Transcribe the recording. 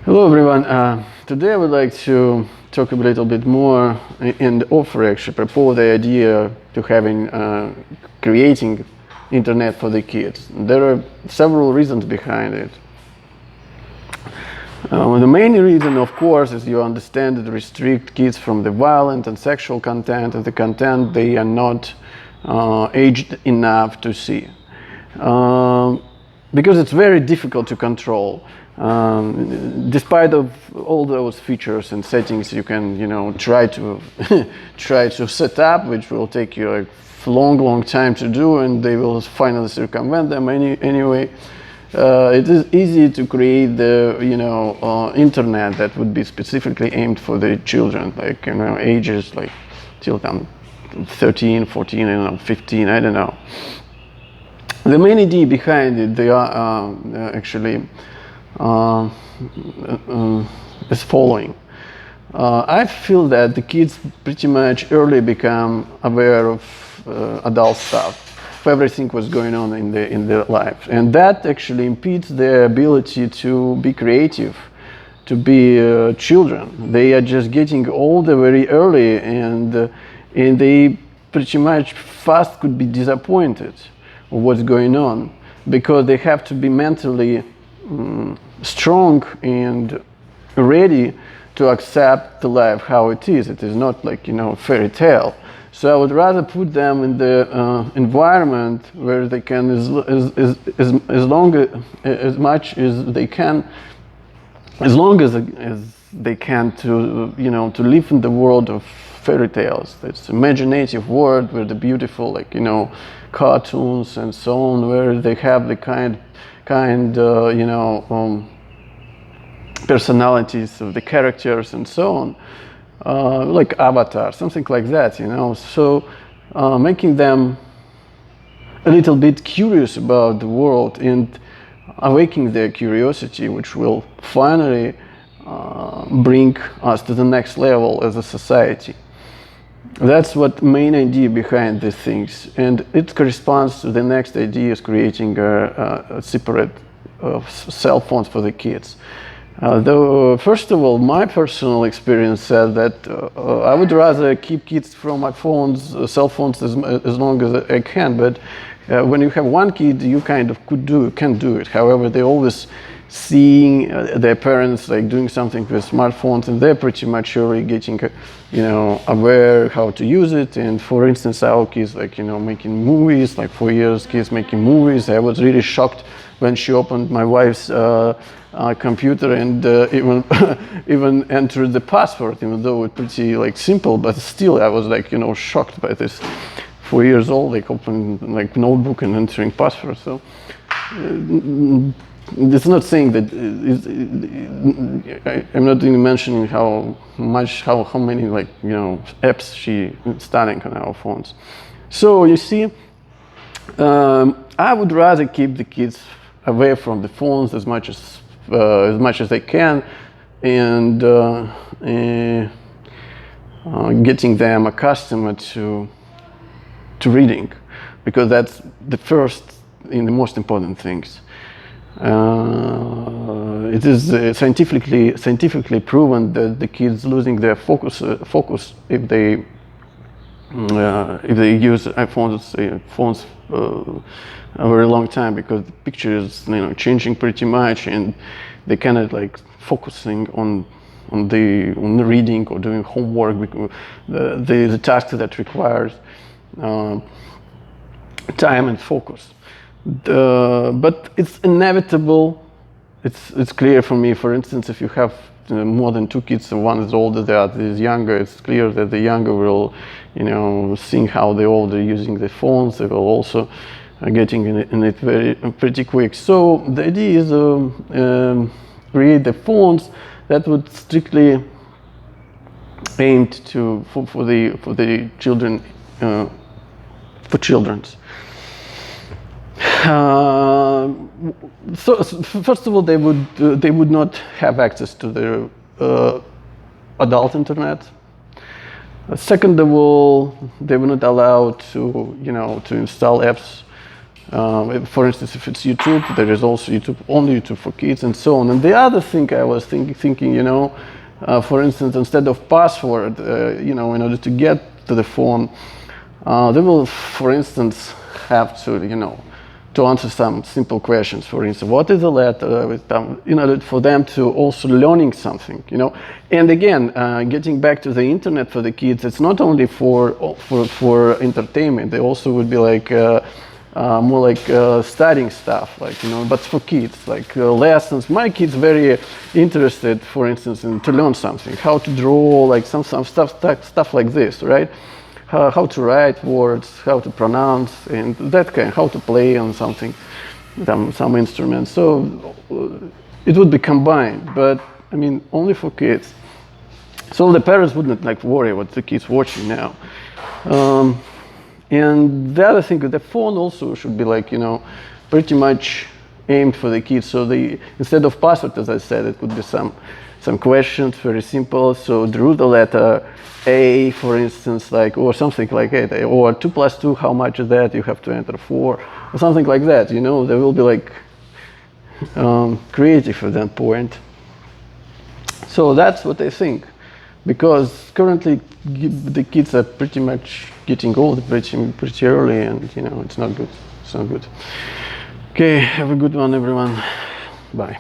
Hello everyone. Today I would like to talk a little bit more and offer actually propose the idea to having creating internet for the kids. There are several reasons behind it. The main reason, of course, is you understand that restrict kids from the violent and sexual content and the content they are not aged enough to see. Because it's very difficult to control. Despite of all those features and settings you can, try to try to set up, which will take you like long time to do, and they will finally circumvent them anyway. It is easy to create the internet that would be specifically aimed for the children, like ages like till 13, 14, 15, I don't know. The main idea behind it, they are actually is following. I feel that the kids pretty much early become aware of adult stuff, of everything what's going on in their life, and that actually impedes their ability to be creative, to be children. They are just getting older very early, and they pretty much fast could be disappointed of what's going on, because they have to be mentally strong and ready to accept the life how it is. It is not like fairy tale. So I would rather put them in the environment where they can as much as they can, as long as they can, to to live in the world of fairy tales. It's imaginative world where the beautiful cartoons and so on, where they have the kind personalities of the characters and so on, like Avatar, something like that, So making them a little bit curious about the world and awakening their curiosity, which will finally bring us to the next level as a society. That's what main idea behind these things, and it corresponds to the next idea, is creating a separate cell phones for the kids. Though, first of all, my personal experience said that I would rather keep kids from my cell phones as long as I can. But when you have one kid, you kind of can do it. However, they always seeing their parents like doing something with smartphones, and they're pretty much already getting aware how to use it. And for instance, our kids making movies, like 4 years kids making movies. I was really shocked when she opened my wife's computer and even entered the password, even though it's pretty simple, but still I was shocked by this. 4 years old, opening notebook and entering password. So it's not saying that I'm not even mentioning how many apps she installing on our phones. So you see, I would rather keep the kids away from the phones as much as they can, and getting them accustomed to reading, because that's the first and the most important things. It is scientifically proven that the kids losing their focus if they use phones a very long time, because the picture is changing pretty much, and they cannot focusing on the reading or doing homework, because the task that requires time and focus. But it's inevitable. It's clear for me. For instance, if you have more than 2 kids, and one is older, the other is younger, it's clear that the younger will, seeing how the older using the phones, they will also getting in it pretty quick. So the idea is create the phones that would strictly aimed for the children, for children's. So first of all, they would not have access to the adult internet. Second of all, they were not allowed to install apps For instance, if it's YouTube, there is also YouTube, only YouTube for kids, and so on. And the other thing I was thinking, you know, for instance, instead of password, you know, in order to get to the phone, they will, for instance, have to, you know, to answer some simple questions. For instance, what is a letter? In order for them to also learning something, you know. And again, getting back to the internet for the kids, it's not only for entertainment. They also would be like more like studying stuff, like, you know, but for kids, like lessons. My kids very interested, for instance, to learn something, how to draw, like some stuff like this, right? How to write words, how to pronounce, and that kind, how to play on something, some instruments. So it would be combined, but I mean, only for kids. So the parents wouldn't like worry what the kids watching now. And the other thing, the phone also should be like, you know, pretty much aimed for the kids. So instead of password, as I said, it could be some questions, very simple. So draw the letter A, for instance, like, or something like it, or 2 + 2, how much is that? You have to enter 4, or something like that. You know, they will be like creative at that point. So that's what I think, because currently the kids are pretty much getting old pretty early, and you know, it's not good. It's not good. Okay, have a good one, everyone. Bye.